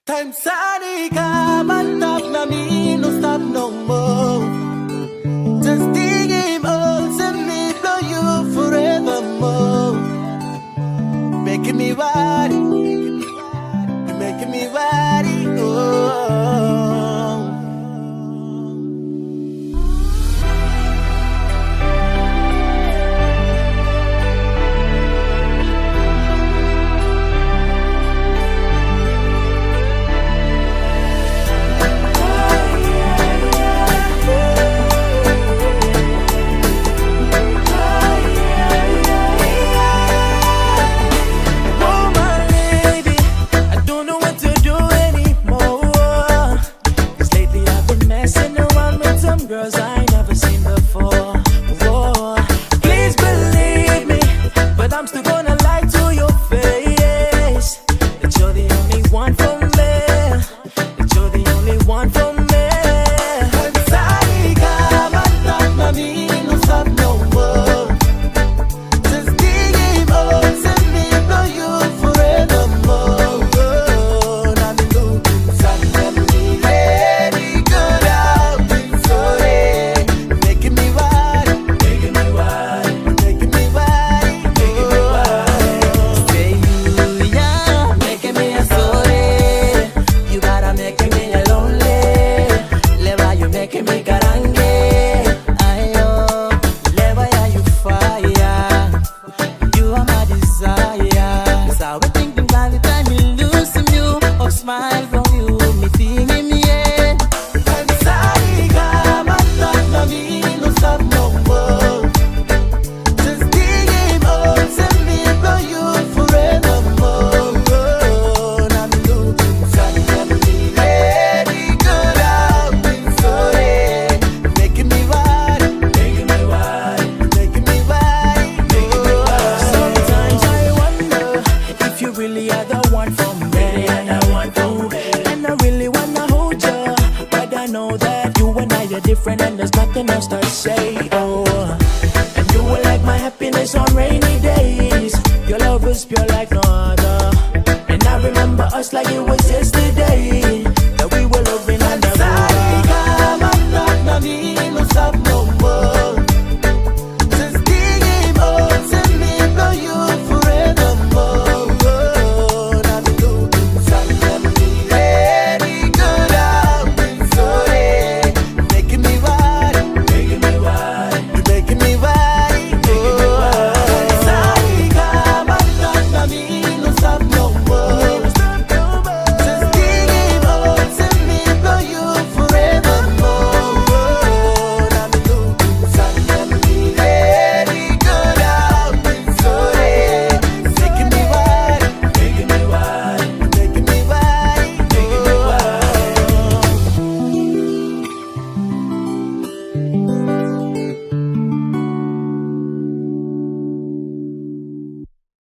Time sunny come and stop na me, no stop no more. Just dig him out and me blow you forevermore. Making me worry, making me worry, oh. Girls I ain't never seen before. Whoa. Please believe me, but I'm still gonna lie to your face that you're the only one for me, that you're the only one for me. When sorry, come and stop na me, no stop no more. Just dig him out and me blow you forevermore. Oh, now me looking sad and me ready good out. Making me worry, making me worry, making me worry, making me worry. Say you, yeah, making me a sorry. You gotta making me a lonely. Leva, you making me garange. Ayo, leva, yeah, you fire. You are my desire. So I thinking by the time you losing you, or smile from you, me thinking me yeah. I'm sorry, come and stop na me, no stop no more. Just dig him out and me blow you forevermore. Oh, now me looking sad and me ready good out in sorry. Making me worry, making me worry, making me worry, making me worry. Sometimes I wonder if you really are the one for me. And I really wanna hold you, but I know that you and I are different and there's nothing else to say.